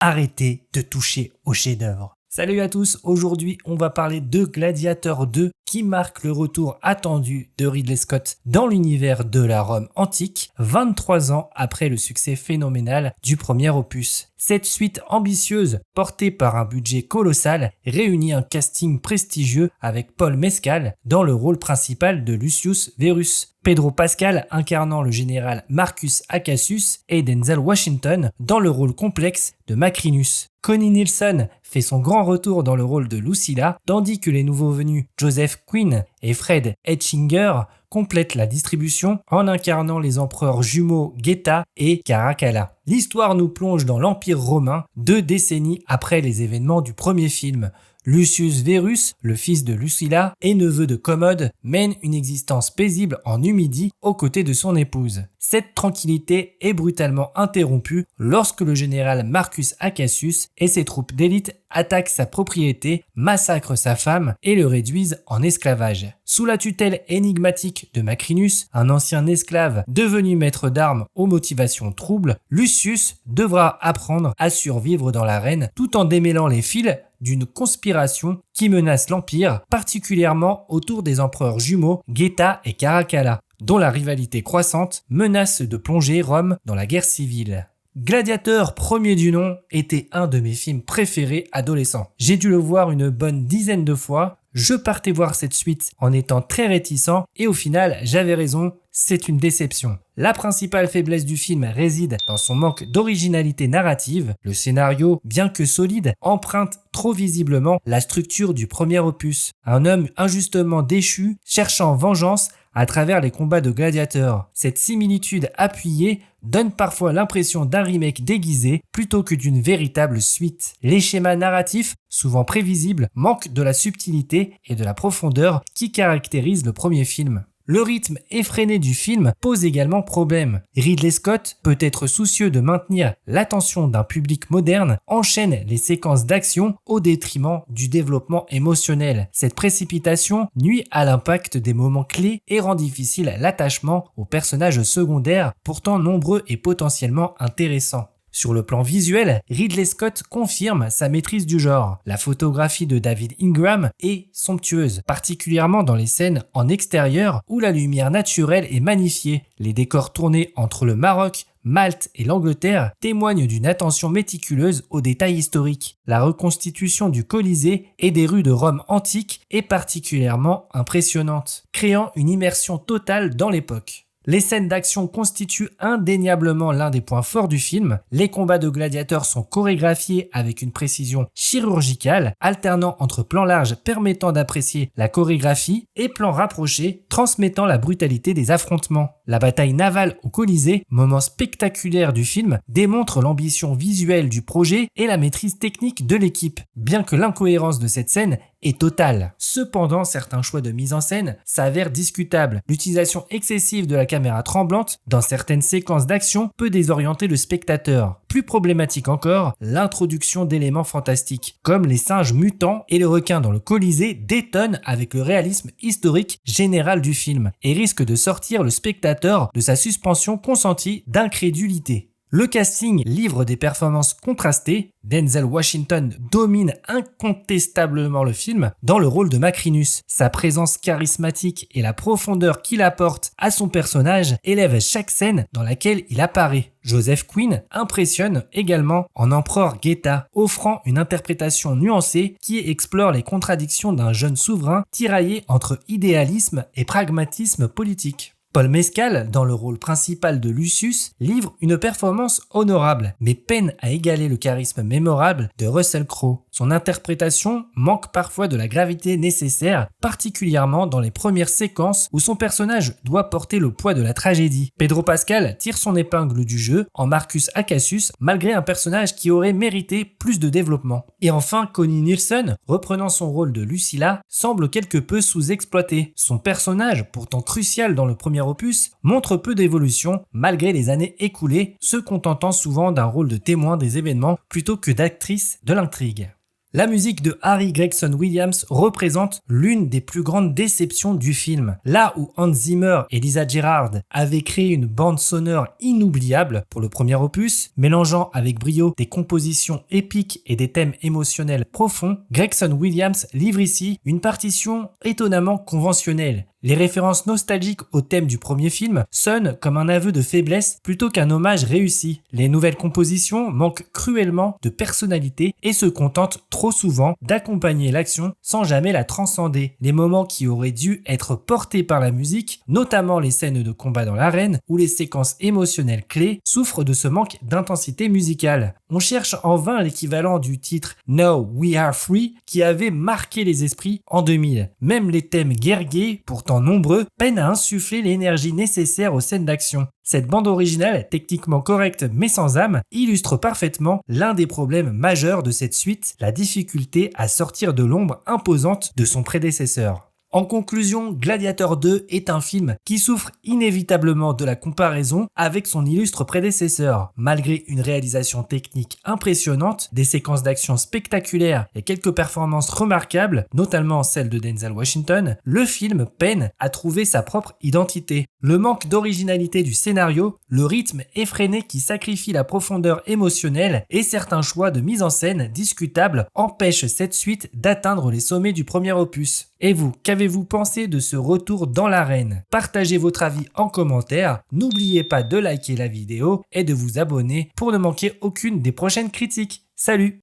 arrêtez de toucher au chef-d'œuvre. Salut à tous, aujourd'hui on va parler de Gladiator 2 qui marque le retour attendu de Ridley Scott dans l'univers de la Rome antique, 23 ans après le succès phénoménal du premier opus. Cette suite ambitieuse, portée par un budget colossal, réunit un casting prestigieux avec Paul Mescal dans le rôle principal de Lucius Verus, Pedro Pascal incarnant le général Marcus Acacius et Denzel Washington dans le rôle complexe de Macrinus. Connie Nielsen fait son grand retour dans le rôle de Lucilla, tandis que les nouveaux venus Joseph Quinn et Fred Etchinger complètent la distribution en incarnant les empereurs jumeaux Geta et Caracalla. L'histoire nous plonge dans l'Empire romain 2 décennies après les événements du premier film. Lucius Verus, le fils de Lucilla et neveu de Commode, mène une existence paisible en Numidie aux côtés de son épouse. Cette tranquillité est brutalement interrompue lorsque le général Marcus Acacius et ses troupes d'élite attaquent sa propriété, massacrent sa femme et le réduisent en esclavage. Sous la tutelle énigmatique de Macrinus, un ancien esclave devenu maître d'armes aux motivations troubles, Lucius devra apprendre à survivre dans l'arène tout en démêlant les fils d'une conspiration qui menace l'Empire, particulièrement autour des empereurs jumeaux Geta et Caracalla, dont la rivalité croissante menace de plonger Rome dans la guerre civile. Gladiator, premier du nom, était un de mes films préférés adolescents. J'ai dû le voir une bonne dizaine de fois. Je partais voir cette suite en étant très réticent et au final, j'avais raison, c'est une déception. La principale faiblesse du film réside dans son manque d'originalité narrative. Le scénario, bien que solide, emprunte trop visiblement la structure du premier opus. Un homme injustement déchu, cherchant vengeance à travers les combats de gladiateurs. Cette similitude appuyée donne parfois l'impression d'un remake déguisé plutôt que d'une véritable suite. Les schémas narratifs, souvent prévisibles, manquent de la subtilité et de la profondeur qui caractérisent le premier film. Le rythme effréné du film pose également problème. Ridley Scott, peut-être soucieux de maintenir l'attention d'un public moderne, enchaîne les séquences d'action au détriment du développement émotionnel. Cette précipitation nuit à l'impact des moments clés et rend difficile l'attachement aux personnages secondaires, pourtant nombreux et potentiellement intéressants. Sur le plan visuel, Ridley Scott confirme sa maîtrise du genre. La photographie de David Ingram est somptueuse, particulièrement dans les scènes en extérieur où la lumière naturelle est magnifiée. Les décors tournés entre le Maroc, Malte et l'Angleterre témoignent d'une attention méticuleuse aux détails historiques. La reconstitution du Colisée et des rues de Rome antique est particulièrement impressionnante, créant une immersion totale dans l'époque. Les scènes d'action constituent indéniablement l'un des points forts du film. Les combats de gladiateurs sont chorégraphiés avec une précision chirurgicale, alternant entre plans larges permettant d'apprécier la chorégraphie et plans rapprochés transmettant la brutalité des affrontements. La bataille navale au Colisée, moment spectaculaire du film, démontre l'ambition visuelle du projet et la maîtrise technique de l'équipe, bien que l'incohérence de cette scène est totale. Cependant, certains choix de mise en scène s'avèrent discutables. L'utilisation excessive de la caméra tremblante dans certaines séquences d'action peut désorienter le spectateur. Plus problématique encore, l'introduction d'éléments fantastiques, comme les singes mutants et le requin dans le Colisée détonne avec le réalisme historique général du film et risque de sortir le spectateur de sa suspension consentie d'incrédulité. Le casting livre des performances contrastées. Denzel Washington domine incontestablement le film dans le rôle de Macrinus. Sa présence charismatique et la profondeur qu'il apporte à son personnage élèvent chaque scène dans laquelle il apparaît. Joseph Quinn impressionne également en empereur Geta, offrant une interprétation nuancée qui explore les contradictions d'un jeune souverain tiraillé entre idéalisme et pragmatisme politique. Paul Mescal, dans le rôle principal de Lucius, livre une performance honorable, mais peine à égaler le charisme mémorable de Russell Crowe. Son interprétation manque parfois de la gravité nécessaire, particulièrement dans les premières séquences où son personnage doit porter le poids de la tragédie. Pedro Pascal tire son épingle du jeu en Marcus Acacius, malgré un personnage qui aurait mérité plus de développement. Et enfin, Connie Nielsen, reprenant son rôle de Lucilla, semble quelque peu sous-exploité. Son personnage, pourtant crucial dans le premier opus, montre peu d'évolution malgré les années écoulées, se contentant souvent d'un rôle de témoin des événements plutôt que d'actrice de l'intrigue. La musique de Harry Gregson Williams représente l'une des plus grandes déceptions du film. Là où Hans Zimmer et Lisa Gerrard avaient créé une bande sonore inoubliable pour le premier opus, mélangeant avec brio des compositions épiques et des thèmes émotionnels profonds, Gregson Williams livre ici une partition étonnamment conventionnelle. Les références nostalgiques au thème du premier film sonnent comme un aveu de faiblesse plutôt qu'un hommage réussi. Les nouvelles compositions manquent cruellement de personnalité et se contentent trop souvent d'accompagner l'action sans jamais la transcender. Les moments qui auraient dû être portés par la musique, notamment les scènes de combat dans l'arène ou les séquences émotionnelles clés, souffrent de ce manque d'intensité musicale. On cherche en vain l'équivalent du titre Now We Are Free qui avait marqué les esprits en 2000. Même les thèmes guerriers, pourtant nombreux, peinent à insuffler l'énergie nécessaire aux scènes d'action. Cette bande originale, techniquement correcte mais sans âme, illustre parfaitement l'un des problèmes majeurs de cette suite, la difficulté à sortir de l'ombre imposante de son prédécesseur. En conclusion, Gladiator 2 est un film qui souffre inévitablement de la comparaison avec son illustre prédécesseur. Malgré une réalisation technique impressionnante, des séquences d'action spectaculaires et quelques performances remarquables, notamment celle de Denzel Washington, le film peine à trouver sa propre identité. Le manque d'originalité du scénario, le rythme effréné qui sacrifie la profondeur émotionnelle et certains choix de mise en scène discutables empêchent cette suite d'atteindre les sommets du premier opus. Et vous, qu'avez-vous pensé de ce retour dans l'arène? Partagez votre avis en commentaire, n'oubliez pas de liker la vidéo et de vous abonner pour ne manquer aucune des prochaines critiques. Salut!